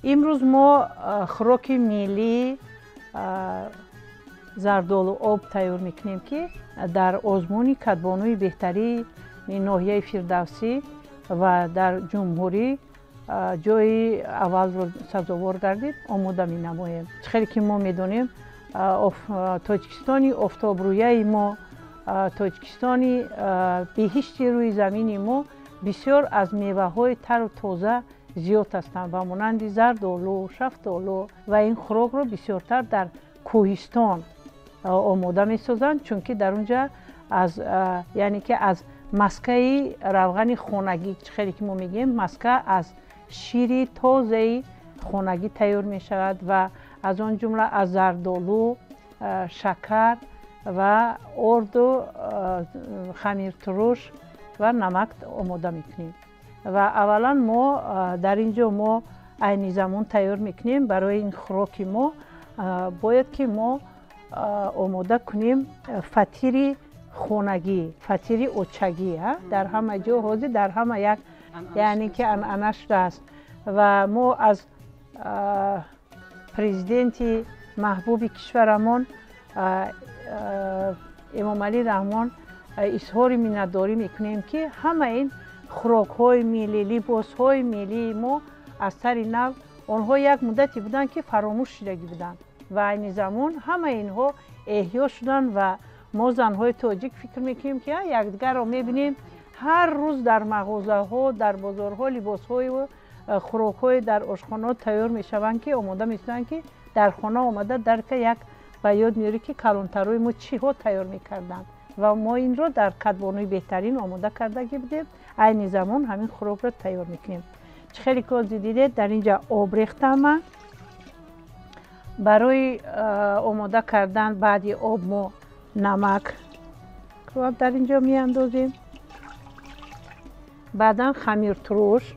امروز ما خوراک ملی زردالو آب تیار میکنیم که در آزمون کدبانوی بهتری ناحیه فردوسی و در جمهوری جای اول رو سزاوار گردید آماده می نماییم. خیلی که ما میدونیم تاجیکستانی آفتابرویه ما، تاجیکستانی بهشتی روی زمین ما بسیار از میوه های تر و تازه زیاد هستند و مانند زردالو، شفتالو و این خوراک رو بسیارتر در کوهستان آماده می سازند، چون که در اونجا از یعنی که از مسکه روغن خانگی، خیلی که ما میگیم مسکه از شیر تازه خانگی تیار می شود و از آن جمله از زردالو، شکر و آرد و خمیر ترش و نمک آماده میکنیم. و اولا ما در اینجا ما عین زمان تیار میکنیم. برای این خوراک ما باید که ما آماده کنیم فطیر خانگی، فطیر اوچگی در همه جا حاضر، در همه یک یعنی که انعنش است. و ما از پرزیدنت محبوب کشورمان امام علی رحمان اظهار منتداری میکنیم که همه این خوراک های ملی، لباس های ملی ما از سر نو آنها یک مدتی بودن که فراموش شدگی بودن و این زمان همه اینها احیا شدن و ما زنهای تاجیک فکر میکنیم که یکدیگر را میبینیم هر روز در مغازه ها، در بازارها لباس های و خوراک های در آشخانه تیار میشوند که آماده میشوند که در خانه آمده در که یک به یاد میاری که کلانترهای ما چی ها تیار میکردند و ما این رو در کدبانوی بهترین آماده کرده بودیم. عین زمان همین خوراک رو تیار میکنیم. خیلی کاز دیدید در اینجا آب ریختم. برای آماده کردن بعد آب ما نمک رو در اینجا می اندازیم، بعدا خمیر ترش،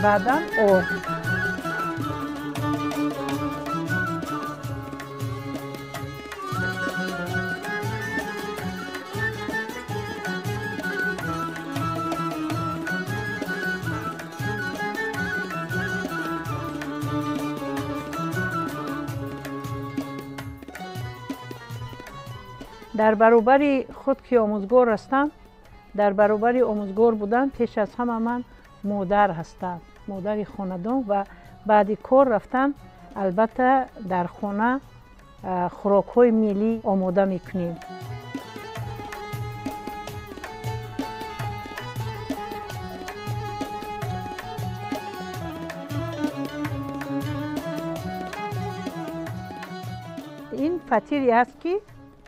بعدا آب. در برابر خود که آموزگار هستم، در برابر آموزگار بودن پیش از همه من مادر هستم، مادر خاندان و بعد کار رفتن البته در خانه خوراک های ملی آماده میکنیم. این فطیری است که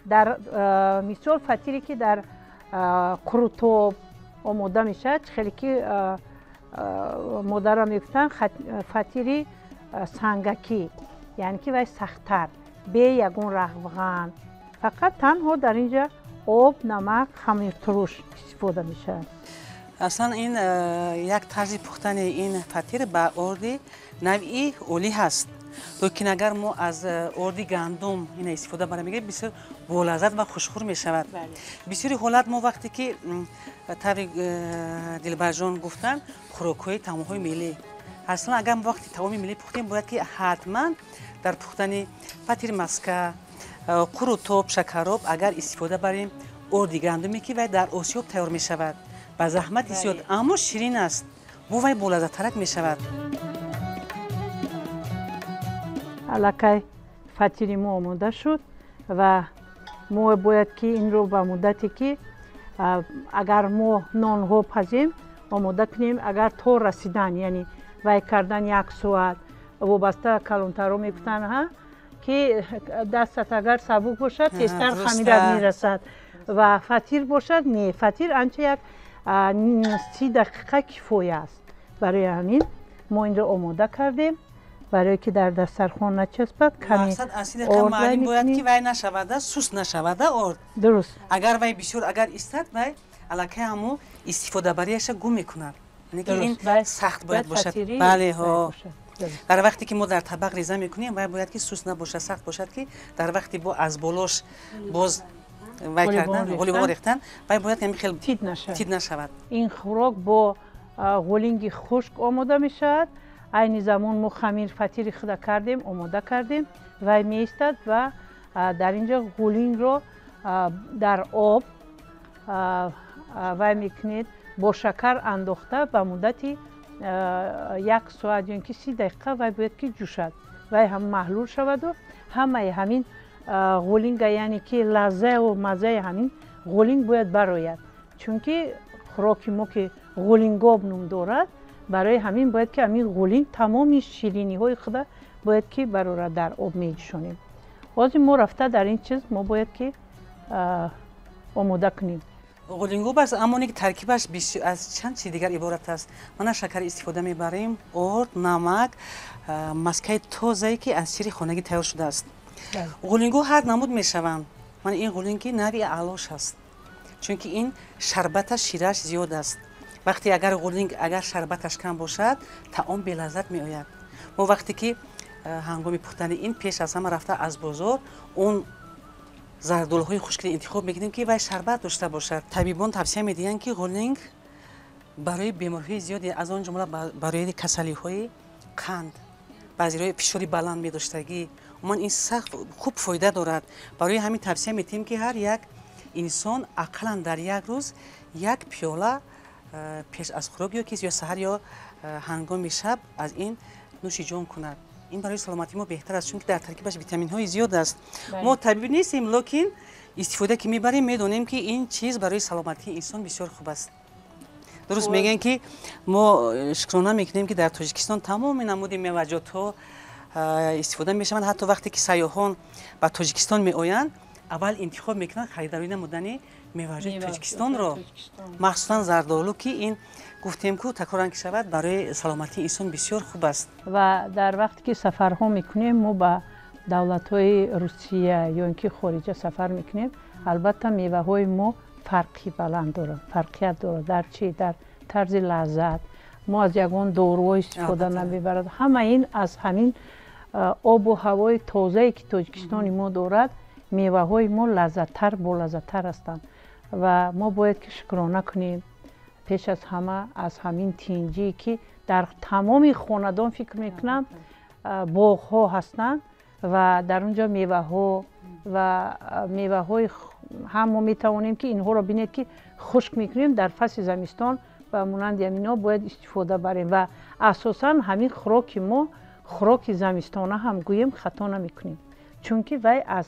در مثال فطیری که در قروتوب آماده میشه، خیلی که مادرم میگفتن فطیری سنگکی، یعنی که وای سخت‌تر به یگون روغن، فقط تنها در اینجا آب، نمک، خمیر ترش استفاده میشه. اصلا این یک طرز پختن این فطیر با آرد نوعی اولی هست. لیکن اگر ما از آرد گندم این استفاده برمیگیریم بسیار بولذت و خوشخور می شود. بسیاری حالت ما وقتی که طبق دلبر جان گفتن خوراک‌های طعم‌های ملی، اصلا اگر ما وقتی طعام ملی پختیم باید که حتما در پختن فطیر مسکه، قروتوب، شکراب اگر استفاده بریم آرد گندمی که در آسیاب تیار می شود با زحمت زیاد اما شیرین است، بو وای بولذت ترک می شود. الکی فطیر ما آماده شد و ما باید که این رو به مدتی که اگر ما نان ها پزیم آماده کنیم، اگر تا رسیدن یعنی وای کردن یک ساعت وابسته کلانتر رو میگفتن ها که دستت اگر سبک باشد تیزتر خمیرت میرسد و فطیر باشد نه، فطیر انچه یک 30 دقیقه کفایه است. برای همین ما این رو آماده کردیم برای که در دسترخوان نچسبد. کمی مقصد اصیل که معلوم باید که وای نشوده، سوس نشوده آرد. درست. اگر وای بسیار اگر استاد وای الکی همو استفاده بریش گم میکند. یعنی این سخت باید باشد. بله ها. در وقتی که ما در طبق ریزه میکنیم باید که سوس نباشه، سخت باشد که در وقتی با از بالاش باز وای کردن قولیباب ریختن وای باید همین خیلی تید نشود. این خوراک با قولینگ خشک آماده میشد. این زمان ما خمیر فطیر خود کردیم آماده کردیم وای میایستد و در اینجا قولینگ رو در آب وای میکنید با شکر انداخته به مدتی 1 ساعت یا 30 دقیقه وای باید که جوشد وای هم محلول شود و همه همین قولینگ یعنی که لذت و مزه همین قولینگ باید برآید چون که خوراک ما که قولینگاب نام دارد برای همین باید که همین قولینگ تمام شیرینی های خود باید که برای در آب میجوشانیم. باز ما رفته در این چیز ما باید که آماده کنیم. قولینگاب است اما که ترکیبش از چند چیز دیگر عبارت است. ما شکر استفاده میبریم، آرد، نمک، مسکه تازه‌ای که از شیر خانگی تیار شده است. قولینگو هر نمود میشوند. من این قولینگی نوعی علاش است. چون که این شربتش شیرش زیاد است. وقتی اگر قولینگ اگر شربتش کم باشد طعم به لذت می آید. ما وقتی که هنگام پختن این پیش از همه رفته از بازار اون زردالوهای خشک انتخاب میکنیم که وای شربت داشته باشد. طبیبان توصیه میدین که قولینگ برای بیماری‌های زیادی از آن جمله برای کسلی‌های قند بعضی‌های فشار بلند می‌داشتگی من این سخت خوب فایده دارد. برای همین توصیه می‌کنیم که هر یک انسان اقلاً در یک روز 1 پیاله پیش از خوراک یا سحر یا هنگام شب از این نوش جان کند. این برای سلامتی ما بهتر است چون که در ترکیبش ویتامین‌های زیاد است. ما طبیب نیستیم لکن استفاده که می‌بریم می‌دونیم که این چیز برای سلامتی انسان بسیار خوب است. درست میگن که ما شکرانه میکنیم که در تاجیکستان تمام نمود میوه‌جات ها استفاده میشوند. حتی وقتی که سیاحان به تاجیکستان میآیند اول انتخاب میکنن خریداری نمودن میوه‌جات تاجیکستان را مخصوصا زردآلو که این گفتیم که تکرار شود برای سلامتی انسان بسیار خوب است. و در وقتی که سفرها میکنیم ما به دولت‌های روسیه یا اینکه خارجه سفر میکنیم البته میوه‌های ما فرقی بلند داره، فرقیت داره. در چی؟ در طرز لذت. ما از یگان داروهای استفاده نمیبرد. همه این از همین آب و هوای تازه‌ای که تاجیکستان ما دارد میوه های ما لذت‌تر با لذت‌تر هستند و ما باید که شکرانه کنیم پیش از همه از همین تینجی که در تمام خاندان فکر میکنم باغ ها هستند و در اونجا میوه ها و میوه های هم ما میتوانیم که اینها را بینید که خشک میکنیم در فصل زمستان و مانند همینا باید استفاده بریم و اساسا همین خوراک ما خوراک زمستانه هم گویم خطا نمیکنیم چون که وی از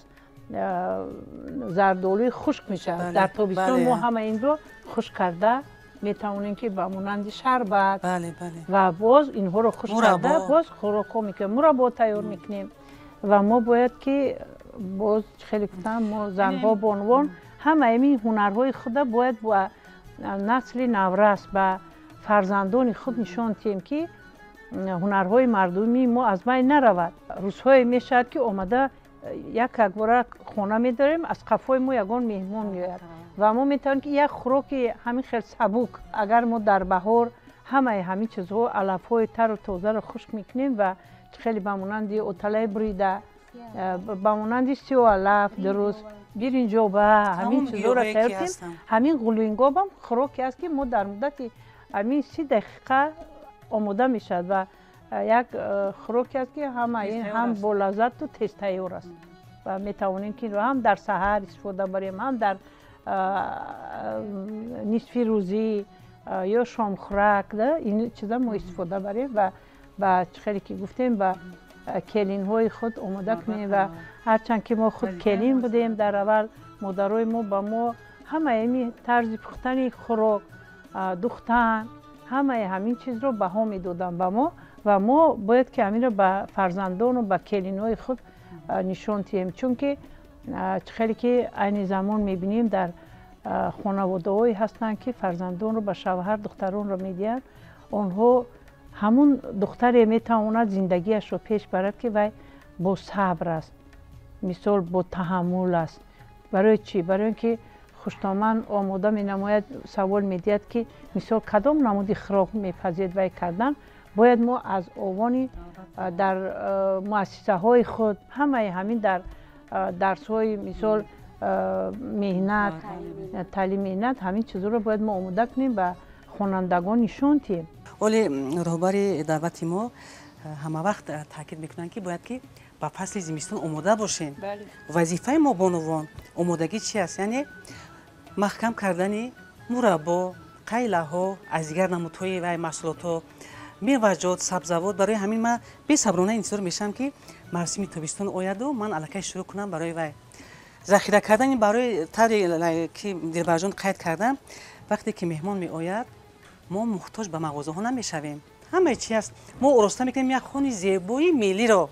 زردآلوی خشک میشه. در تابستان ما همه این رو خشک کرده میتوانیم که با مانند شربت و باز اینها رو خشک کرده باز خوراک میکنیم مربا تیار میکنیم و ما باید که باز خیلی گفتم ما زنها بانوان همه این هنرهای خود باید با نسل نورس به فرزندان خود نشان دهیم که هنرهای مردمی ما از بین نرود. روزهای میشد که آمده یک اکباره خانه میداریم از قفای ما یگان مهمان میاد و ما میتونیم که یک خوراک همین خیلی سبک اگر ما در بهار همین چیزها علفهای تر و تازه رو خشک میکنیم و خیلی به مانند اوتله بریده به مانند سیو علف درست برنجو به همین چیزها را تیار کنیم. همین قولینگاب هم خوراکی است که ما در مدت همین 30 دقیقه آماده میشد و یک خوراکی است که هم با لذت و تیز تیار است و میتوانیم که هم در سحر استفاده بریم هم در نصف روزی یا شام خوراک این چیزا ما استفاده بریم و با خیلی که گفتیم با کلین های خود آماده کنیم و هرچند که ما خود کلین بودیم در اول مادرای ما با ما همه این طرز پختن خوراک دوختن همین چیز رو بها میدادن با ما و ما باید که همین رو به فرزندان و به کلین های خود نشان دهیم چون که خیلی که این زمان میبینیم در خانواده هایی هستند که فرزندان رو به شوهر دختران رو میدین آنها همون دختر میتواند زندگیش رو پیش برد که وی با صبر است مثال با تحمل است. برای چی؟ برای اینکه خوشتامن آماده می نماید سوال میدید که مثال کدام نمودی خوراک میپذیرید وی کردن باید ما از آوانی در مؤسسه های خود همین در درس های مثال مهنت تعلیم مهنت همین چیزا رو باید ما آماده کنیم و خوانندگان نشون دهیم. ولی رهبر دعوت ما همه وقت تاکید میکنن که باید که با فصل زمستون آماده باشین. وظیفه ما بانوان آمادگی چی است؟ یعنی محکم کردن مربا، قیله ها، از دیگر نمودهای و محصولات ها، میوه‌جات، سبزیجات. برای همین من بی‌صبرانه انتظار میشم که موسم تابستون آید و من الکی شروع کنم برای وی ذخیره کردن. برای طوری که دلبرجان قید کردم وقتی که مهمان می آید ما محتاج به مغازه ها نمیشویم. همه چی است ما ارسته میکنیم یک خانه زیبایی ملی را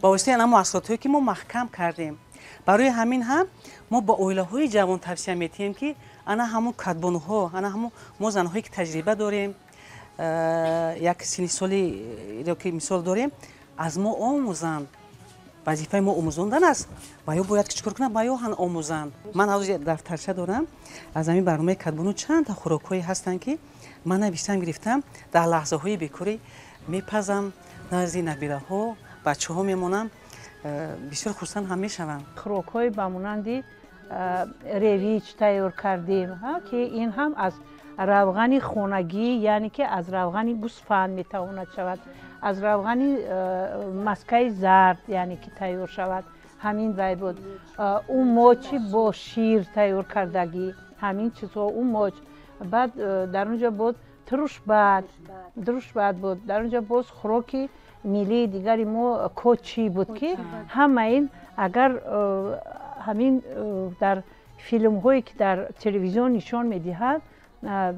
با واسطه این محصولاتی که ما محکم کردیم. برای همین هم ما با اویله های جوان توصیه میتیم که انا همون کدبانو ها، انا همون ما زنهایی که تجربه داریم، یک سنی سالی رو که مثال داریم، از ما آموزند. وظیفه ما آموزاندن است. باید که چیکار کنم؟ باید هم آموزند. من از دفترچه دارم از همین برنامه کدبانو چند تا خوراکایی هستن که من نوشتم گرفتم. در لحظه های بیکاری میپزم نزد نبیره ها، بچه ها میمونم، بسیار خرسند هم میشوم. خوراک‌های به مانند رویج تیار کردیم که این هم از روغن خانگی، یعنی که از روغن گوسفند میتواند شود، از روغن مسکه زرد یعنی که تیار شود، همین وی بود. اون موچی با شیر تیار کردگی، همین چیزها. اون موچ بعد در اونجا بود تروش بعد بود. در اونجا باز خوراکی ملی دیگری ما کوچی بود که همه این اگر همین در فیلم هایی که در تلویزیون نشان میدهد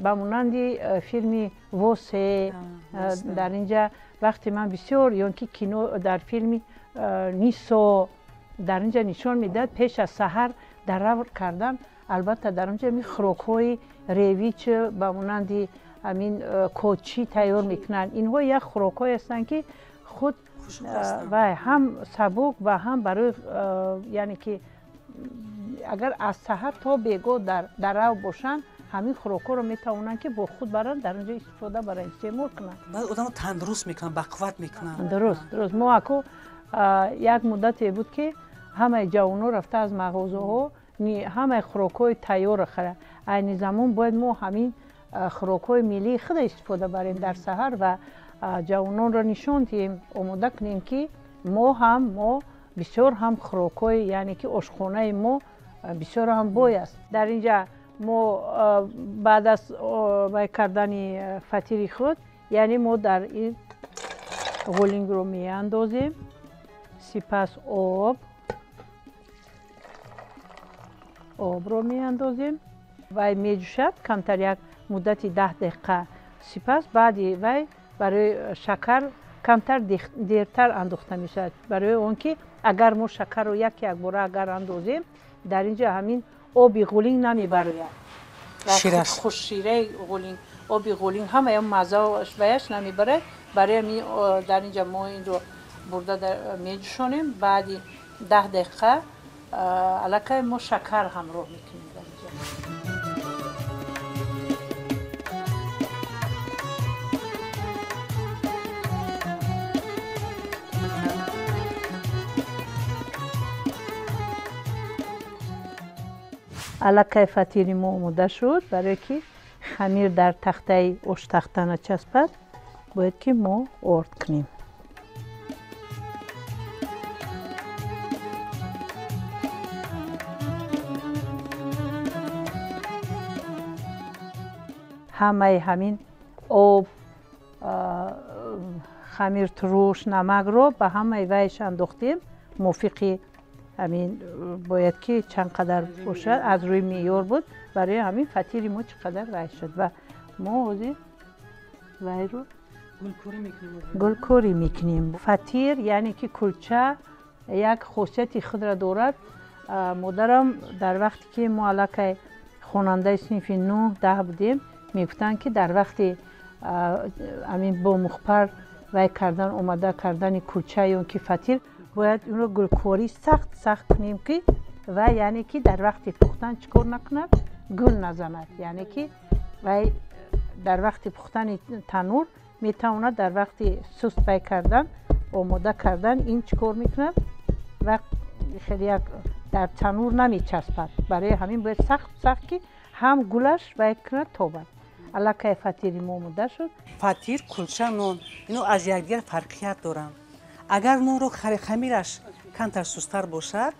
به مانند فیلم واسه در اینجا وقتی من بسیار یا که کینو در فیلم نیسو در اینجا نشان میداد پیش از سحر درور کردن. البته در اونجا می خوراک های رویچ به مانند همین کوچی تیار میکنن. اینها یک خوراک های هستند که خود و هم سبک و هم برای یعنی که اگر از سحر تا بیگو در رو باشن همین خوراک‌ها رو میتونن که با خود برن در اونجا استفاده برای استعمال کنن. بعد آدمو تندرست میکنن، بقوت میکنن. درست. ما اکو یک مدتی بود که همه جوانو رفته از مغازه ها همه خوراک‌های تیار خره. این زمان باید ما همین خوراک‌های ملی خود استفاده بریم در سحر و جوانان را نشون دهیم، آماده کنیم که ما بسیار هم خوراک‌های یعنی که آشخانه ما بسیار هم بوی است. در اینجا ما بعد از کردن فطیر خود یعنی ما در این غولینگ رو می اندازیم، سپس آب رو می اندازیم و می جوشد کمتر یک مدت 10 دقیقه. سپس بعدی وی برای شکر کمتر دیرتر انداخته می شود، برای اون که اگر ما شکر رو یک باره اگر اندازیم در اینجا همین آبی غولینگ نمی براید. خوش شیره غولینگ، آبی غولینگ همه هم مزه وش نمی بره. برای در اینجا ما این رو برده می جوشانیم. بعدی 10 دقیقه علاقه ما شکر همراه میکنیم در اینجا. علاقه فطیر ما آماده شد. برای که خمیر در تخته آش تخته نچسبد باید که ما آرد کنیم. همین آب، خمیر تروش، نمک رو به همه ویش انداختیم. موافقی همین باید که چند قدر باشد از روی معیار بود. برای همین فطیر ما چقدر وی شد و ما وی رو گلکوری میکنیم. فطیر یعنی که کلچه یک خاصیت خود را دارد. مادرم در وقتی که ما علاقه خواننده صنف 9-10 بودیم میگفتن که در وقتی همین با مخبر وی کردن آماده کردن کلچه یا که فطیر باید اون رو گلکوری سخت کنیم که و یعنی که در وقت پختن چکار نکند گل نزند. یعنی که و در وقت پختن تنور میتواند در وقت سست بای کردن آماده کردن این چکار میکند و خیلی یک در تنور نمیچسبد. برای همین باید سخت سخت که هم گلش باید کنه تابد. الکی فطیری ما آماده شد. فطیر، کلچه، نون اینو از یکدیگر فرقیت دارن. اگر نون رو خمیرش کمتر سست‌تر باشد،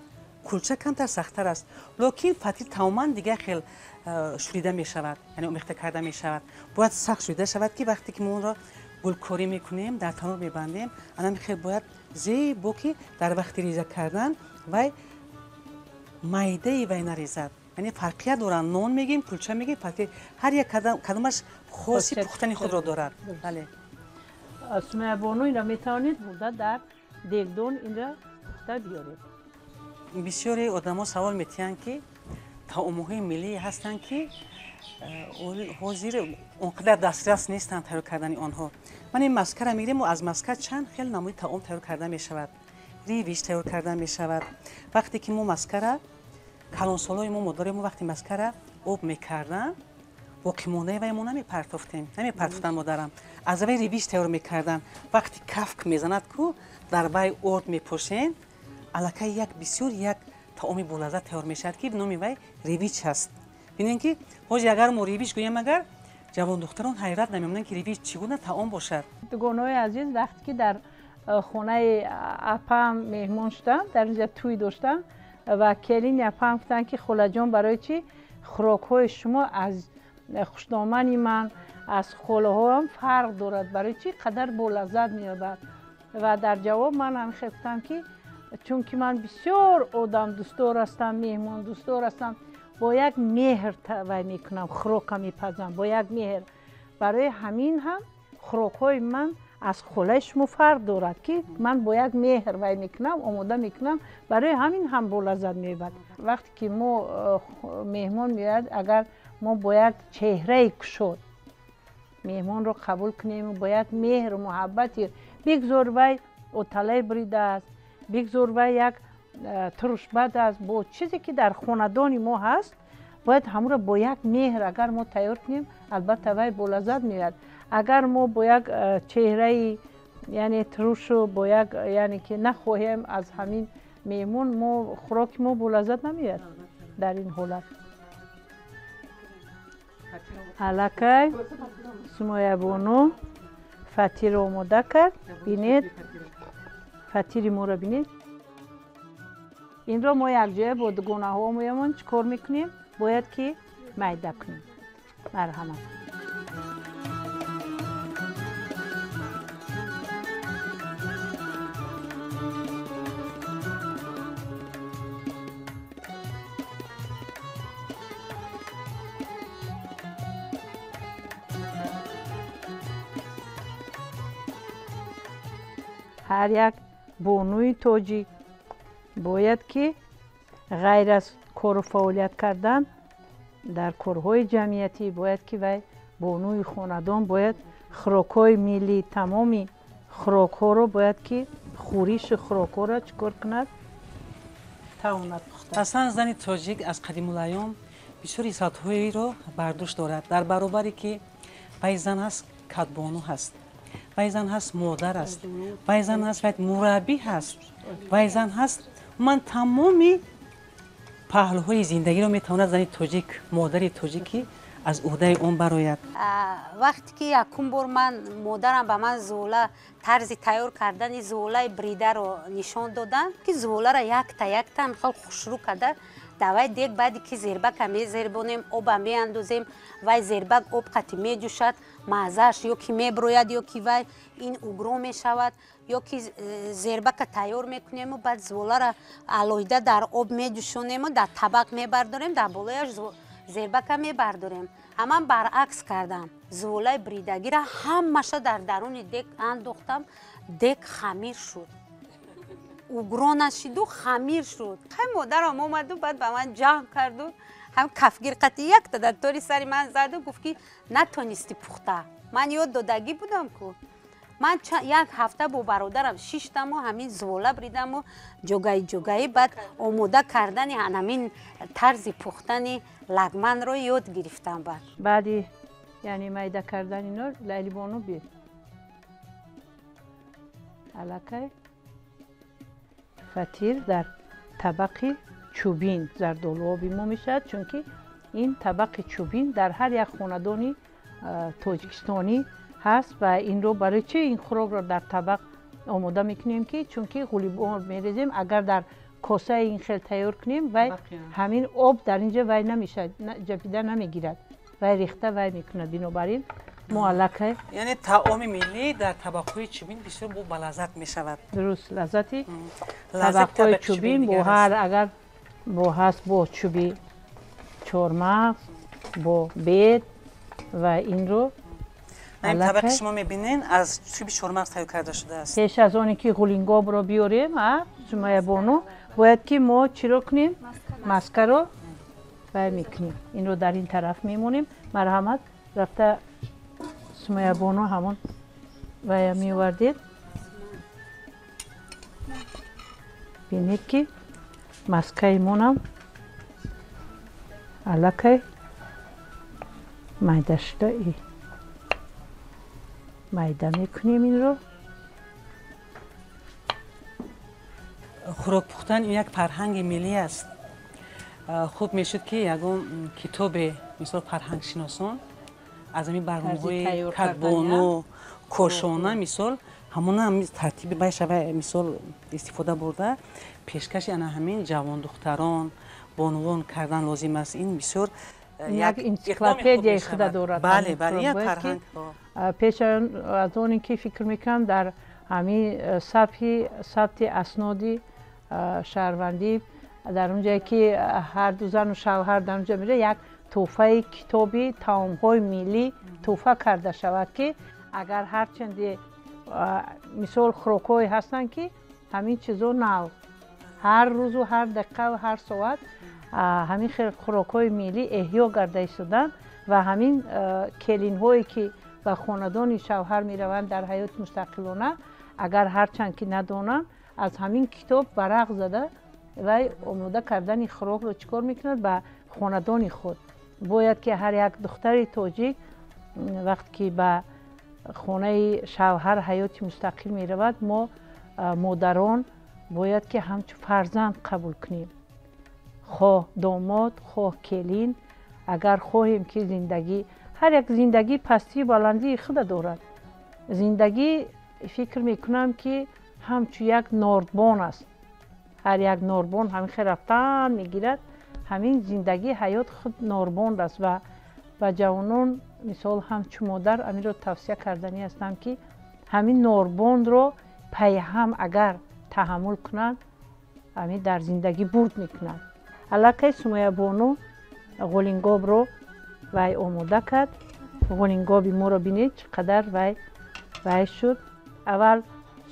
کلچه کمتر سخت‌تر است. لکن فطیر تماما دیگه خیلی شوریده می شود، یعنی آمیخته کرده می شود. باید سخت شوریده شود که وقتی که ما اون را گلکاری میکنیم در تنور میبندیم، الان خیلی باید زیبا که در وقت ریزه کردن و میده وی نریزد. یعنی فرقیت دارن. نون میگیم، کلچه میگیم، فطیر هر یک کدامش خاصی پختنی خود را دارد. بله. سمیه بانو این را میتوانید برده در دیگدان این را پخته بیارید. بسیاری آدما سوال میتونن که طعم‌های ملی هستند که حاضر اونقدر دسترس نیستن تیار کردن آنها. من این مسکر میگیرم و از مسکر چند خیلی نمونه طعم تیار کرده می شود. ریویش تیار کرده می شود. وقتی که ما مسکر کلانسالای ما مادرای ما وقتی مسکر آب میکردن باقی مانده و ما نمیپرتافتن مادرم. از وی ریویش تیار میکردن. وقتی کفک میزند کو در وی ارد میپوشین الکی یک بسیار یک طعم بولذت تیار میشد که نام وی ریویچ هست. ببینید که حاجی اگر ما ریویچ گوییم اگر جوان دختران حیرت نمیمونن که ریویچ چگونه طعم باشد. دوستان عزیز وقتی که در خانه اپم مهمان شدم در اینجا توی داشتم و کلین اپم گفتن که خاله جان برای چی خوراک‌های شما از خوشنامنی من از خاله هام فرق دارد، برای چی قدر بولذت مییابد. و در جواب من هم گفتم که چون که من بسیار آدم دوستدار هستم، مهمان دوستدار هستم، با یک مهر توی میکنم، خوراکم میپزم با یک مهر. برای همین هم خوراک‌های من از خاله شما فرق دارد که من با یک مهر وی میکنم، آماده میکنم، برای همین هم بولذت مییابد. وقتی که ما مهمان میاد اگر ما باید چهره کشود مهمان رو قبول کنیم و باید مهر و محبتی بگذار وی اوتله بریده است، بگذار وی یک ترش بد است، با چیزی که در خاندان ما هست باید همون رو با یک مهر اگر ما تیار کنیم البته وی بولذت میاد. اگر ما با یک چهره یعنی ترش و با یک یعنی که نخواهیم از همین میمون ما خوراک ما بولذت نمیاد. در این حالت الکی سمیه بانو فطیر آماده کرد. بینید فطیر ما را بینید. این را ما یک جای با دوگانه ها میمون چکار میکنیم؟ باید که میده کنیم. مرحمت. هر یک بانوی تاجیک باید که غیر از کار و فعالیت کردن در کارهای جمعیتی باید که وی بانوی خاندان باید خوراک‌های ملی تمامی خوراک‌ها رو باید که خوریش خوراک‌ها را چکار کند؟ تواند پخته. اصلا زن تاجیک از قدیم الایام بسیار عزت‌هایی را برداشت دارد. در برابری که وی زن هست کدبانو هست، وی زن هست مادر است، وی زن هست وی مربی هست، وی زن هست. من تمامی پهلوهای زندگی رو میتواند زن تاجیک مادر تاجیکی از عهده اون برآید. وقتی که یکم بار من مادرم به من زوله طرز تیار کردن زوله بریده رو نشان دادن که زوله را یک تا خیلی خوشرو کرده دوای دیگ بعدی که زیربک می زیربونیم آب می اندازیم وای زیربک آب قطعی می جوشد مزهش یا که می بروید یا که وای این اوگرو می شود یا که زیربک تیار می کنیم و بعد زوله را علایده در آب می جوشونیم و در طبق می برداریم در بالایش زیربک می برداریم. اما برعکس کردم زوله بریدگی را همش در درون دیگ انداختم. دیگ خمیر شد اوگرو نشید و خمیر شد. خیلی مادرم اومد و بعد به من جمع کرد و هم کفگیر قطعی یک تا در طوری سری من زد و گفت که نتونستی پخته. من یاد دادگی بودم که من یک هفته با برادرم 6 تا همین زوله بریدم و جوگایی بعد آماده کردن همین طرز پختن لگمن رو یاد گرفتم. بعدی یعنی میده کردن اینا لیلی بانو بید الکی فطیر در طبقی چوبین زردآلوبی ما میشد، چون که این طبق چوبین در هر یک خاندانی تاجیکستانی هست و این رو برای چه این خوراک رو در طبق آماده میکنیم که چون که قلیبار میریزیم، اگر در کاسه این خیلی تیار کنیم و همین آب در اینجا وای نمیشه، جپیده نمیگیرد و ریخته وای میکنه. بنابراین معلقه یعنی طعام ملی در طبقهای چوبین بسیار با لذت میشود. درست، لذتی طبقهای چوبین با هر اگر با هست با چوبی چهارمغز با بید و این رو این طبق شما میبینین از چوب چهارمغز تهیه کرده شده است. پیش از آنی که قولینگاب رو بیاریم سمیه بانو باید که ما چی رو کنیم؟ مسکه رو باید میکنیم. این رو در این طرف میمونیم. مرحمت رفته سمیه بانو همون باید میوردید. بینید که مسکه ایمونم علاقه مایده شده ای مایده میکنیم. این رو خوراک پختن این یک فرهنگ ملی است. خوب میشد که یکم کتاب مثال فرهنگ شناسان از این برنامه‌های کدبانو کوشانه مثال همون هم ترتیب باید شوه مثال استفاده برده پیشکش یعنی همین جوان دختران بانوان کردن لازم است. این بسیار یک انسیکلوپدیا خود دارد. بله بله یک فرهنگ. پیش از اون که فکر میکنم در همین ثبت اسنادی شهروندی در اونجایی که هر دو زن و شوهر در اونجا میره یک تحفه کتابی طعام‌های ملی تحفه کرده شود که اگر هر چند مثال خوراک‌های هستن که همین چیزا نو هر روز و هر دقیقه و هر ساعت همین خوراک‌های ملی احیا گرده شدن و همین کلین‌هایی که به خاندان شوهر میروند در حیات مستقلانه اگر هر چند که ندانند از همین کتاب ورق زده و آماده کردن خوراک رو چیکار میکند به خاندان خود. باید که هر یک دختر تاجیک وقتی که به خانه شوهر حیات مستقل میرود ما مادران باید که همچون فرزند قبول کنیم، خواه داماد خواه کلین. اگر خواهیم که زندگی هر یک زندگی پستی بلندی خود دارد. زندگی فکر میکنم که همچون یک نردبان است. هر یک نردبان همین خیر رفتن میگیرد. همین زندگی حیات خود نردبان است و جوانان مثال همچون مادر امیر رو توصیه کردنی هستم که همین نردبان رو پی هم اگر تحمل کنند همین در زندگی برد میکنند. علاقه سمیه بانو قولینگاب رو وی آماده کرد. قولینگابی ما رو بینید چقدر وی شد. اول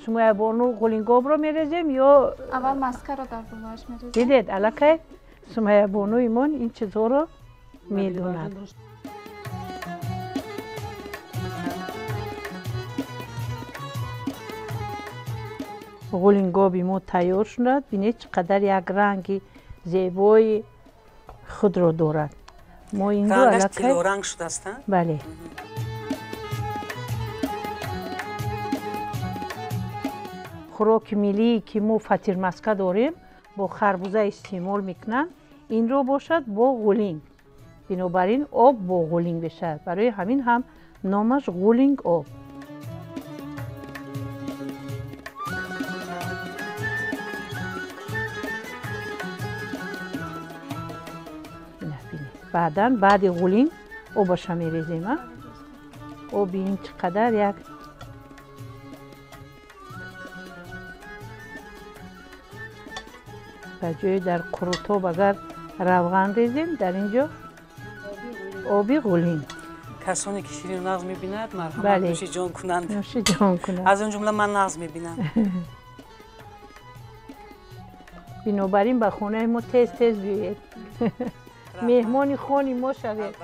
سمیه بانو قولینگاب رو میریزیم یا اول مسکه رو در روش میریزیم. دیدید علاقه سمیه بانوی من این چیزها رو میدوند. قولینگابی ما تیار شد. بینید چقدر یک رنگی زیبای خود رو دارد. ما این رو رنگش تیلو رنگ شده است. بله. خوراک ملی که ما فطیر مسکه داریم با خربوزه استعمال میکنن. این رو باشد با قولینگ. بنابراین آب با قولینگ بشد. برای همین هم نامش قولینگ آب. بعد قولینگ آبش میریزیم. آب این چقدر یک بجای در قروتاب اگر روغن ریزیم در اینجا آبی قولینگ. کسانی که شیرین نغز میبیند مرحمت نوش جان کنند. نوش جان کنند. از اون جمله من نغز میبینم. بنابراین به خونه ما تیز بیایید. مهمان خانی ما شوید.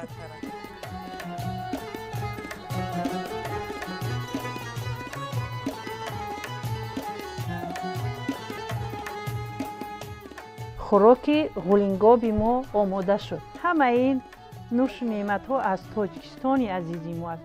خوراک قولینگابی ما آماده شد. همه این نوش نعمت ها از تاجیکستان عزیزی ما است.